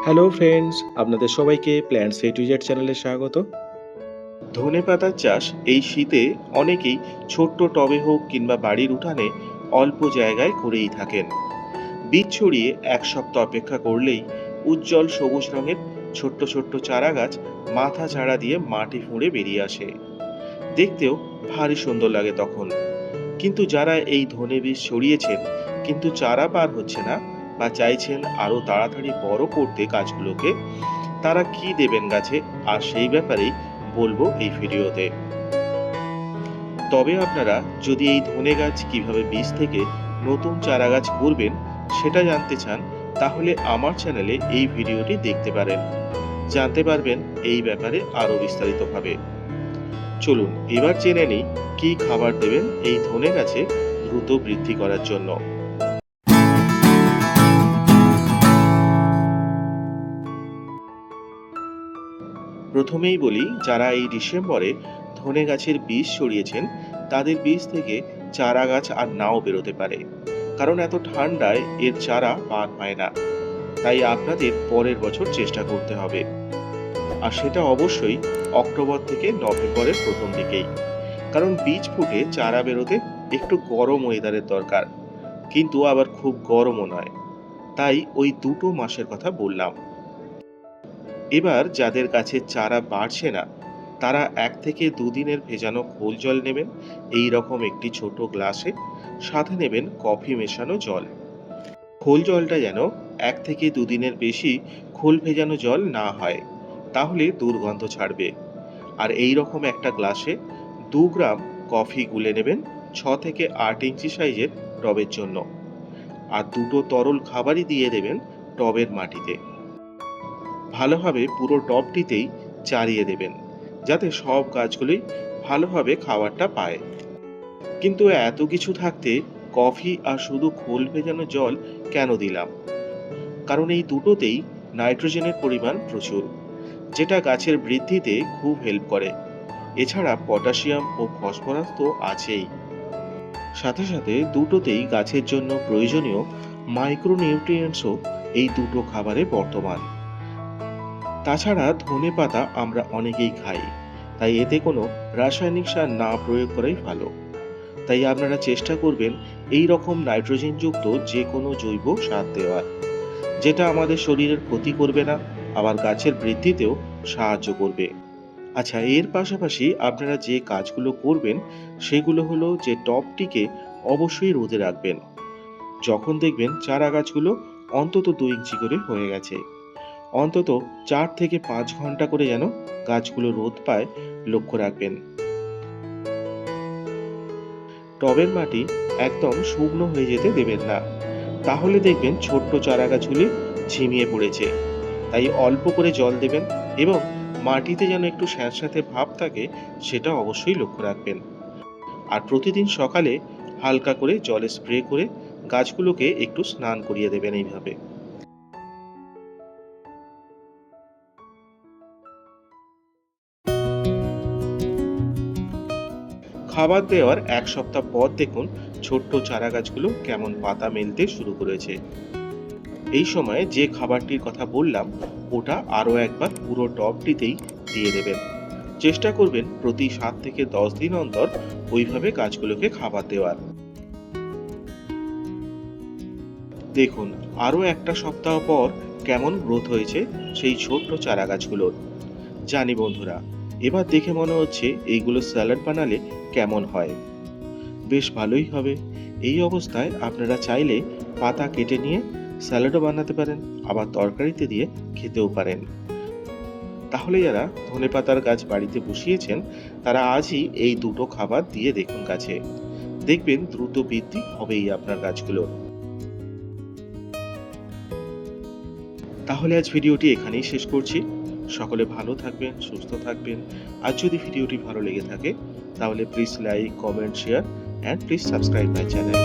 Hello friends, আপনাদের সবাইকে plants A to Z চ্যানেলে স্বাগত। ধনেপাতার চাষ এই শীতে অনেকেই ছোট্ট টবে হোক কিংবা বাড়ির উঠানে অল্প জায়গায় করেই থাকেন। বীজ ছড়িয়ে এক সপ্তাহ অপেক্ষা করলেই উজ্জ্বল সবুজ রঙের ছোট্ট ছোট্ট চারা গাছ মাথা চাড়া দিয়ে মাটি ফুঁড়ে বেরিয়ে আসে। দেখতেও ভারী সুন্দর লাগে তখন। কিন্তু যারা এই ধনে বীজ ছড়িয়েছেন কিন্তু চারা বার হচ্ছে না বা চাইছেন আরো তাড়াতাড়ি বড় করতে গাছগুলোকে, তারা কি দেবেন গাছে আর সেই ব্যাপারেই বলবো এই ভিডিওতে। তবে আপনারা যদি এই ধনে গাছ কিভাবে বীজ থেকে নতুন চারা গাছ করবেন সেটা জানতে চান, তাহলে আমার চ্যানেলে এই ভিডিওটি দেখতে পারেন, জানতে পারবেন এই ব্যাপারে আরো বিস্তারিতভাবে। চলুন এবার জেনে নিই কি খাবার দেবেন এই ধনে গাছে দ্রুত বৃদ্ধি করার জন্য। প্রথমেই বলি, যারা এই ডিসেম্বরে ধনে গাছের বীজ ছড়িয়েছেন তাদের বীজ থেকে চারা গাছ আর নাও বেরোতে পারে, কারণ এত ঠান্ডায় এর চারা বার হয় না। তাই আপনাদের পরের বছর চেষ্টা করতে হবে, আর সেটা অবশ্যই অক্টোবর থেকে নভেম্বরের প্রথম দিকেই, কারণ বীজ ফুটে চারা বেরোতে একটু গরম ওয়েদারের দরকার, কিন্তু আবার খুব গরমও নয়। তাই ওই দুটো মাসের কথা বললাম। এবার যাদের গাছের চারা বাড়ছে না তারা 1 থেকে 2 দিনের ভেজানো খোল জল নেবেন এই রকম একটি ছোট গ্লাসে, সাথে নেবেন কফি মেশানো জল। খোল জলটা যেন 1 থেকে 2 দিনের বেশি খোল ভেজানো জল না হয়, তাহলে দুর্গন্ধ ছাড়বে। আর এই রকম একটা গ্লাসে 2 গ্রাম কফি গুলে নেবেন 6 থেকে 8 ইঞ্চি সাইজের টবের জন্য। আর দুটো তরল খাবারই দিয়ে দেবেন টবের মাটিতে। ভালোভাবে পুরো টবটিতেই চারিয়ে দেবেন, যাতে সব গাছগুলোই ভালোভাবে খাবারটা পায়। কিন্তু এত কিছু থাকতে কফি আর শুধু খোল ভেজানো জল কেন দিলাম? কারণ এই দুটোতেই নাইট্রোজেনের পরিমাণ প্রচুর, যেটা গাছের বৃদ্ধিতে খুব হেল্প করে। এছাড়া পটাশিয়াম ও ফসফরাস তো আছেই। সাথে সাথে দুটোতেই গাছের জন্য প্রয়োজনীয় মাইক্রোনিউট্রিয়েন্টসও এই দুটো খাবারে বর্তমান। তাছাড়া ধনে পাতা আমরা অনেকেই খাই, তাই এতে কোনো রাসায়নিক সার না প্রয়োগ করাই ভালো। তাই আপনারা চেষ্টা করবেন এই রকম নাইট্রোজেনযুক্ত যে কোনো জৈব সার দেওয়ার, যেটা আমাদের শরীরের ক্ষতি করবে না, আবার গাছের বৃদ্ধিতেও সাহায্য করবে। আচ্ছা, এর পাশাপাশি আপনারা যে কাজগুলো করবেন সেগুলো হলো যে টবটিকে অবশ্যই রোদে রাখবেন। যখন দেখবেন চারা গাছগুলো অন্তত 2 ইঞ্চি করে হয়ে গেছে, অন্তত 4 থেকে 5 ঘন্টা করে যেন গাছগুলো রোদ পায় লক্ষ্য রাখবেন। টবের মাটি একদম শুকনো হয়ে যেতে দেবেন না, তাহলে দেখবেন ছোট্ট চারা গাছগুলি ঝিমিয়ে পড়েছে। তাই অল্প করে জল দেবেন এবং মাটিতে যেন একটু স্যাঁতস্যাঁতে ভাব থাকে সেটা অবশ্যই লক্ষ্য রাখবেন। আর প্রতিদিন সকালে হালকা করে জলে স্প্রে করে গাছগুলোকে একটু স্নান করিয়ে দেবেন এইভাবে। খাবার দেওয়ার 1 সপ্তাহ পর দেখুন ছোট্ট চারা গাছগুলো কেমন পাতা মেলতে শুরু করেছে। এই সময় যে খাবারটির কথা বললাম ওটা আরও একবার পুরো টবটিতেই দিয়ে দেবেন। চেষ্টা করবেন প্রতি 7 থেকে 10 দিন অন্তর ওইভাবে গাছগুলোকে খাবার দেওয়ার। দেখুন আরও একটা সপ্তাহ পর কেমন গ্রোথ হয়েছে সেই ছোট্ট চারা গাছগুলোর। জানি বন্ধুরা, এবার দেখে মনে হচ্ছে এইগুলো স্যালাড বানালে কেমন হয়। বেশ ভালোই হবে। এই অবস্থায় আপনারা চাইলে পাতা কেটে নিয়ে স্যালাডও বানাতে পারেন, আবার তরকারিতে দিয়ে খেতেও পারেন। তাহলে যারা ধনেপাতার গাছ বাড়িতে বসিয়েছেন তারা আজই এই দুটো খাবার দিয়ে দেখুন গাছে, দেখবেন দ্রুত বৃদ্ধি হবেই আপনার গাছগুলোর। তাহলে আজ ভিডিওটি এখানেই শেষ করছি। সকলে ভালো থাকবেন, সুস্থ থাকবেন। আর যদি ভিডিওটি ভালো লেগে থাকে তাহলে please like, comment, share and please subscribe my channel.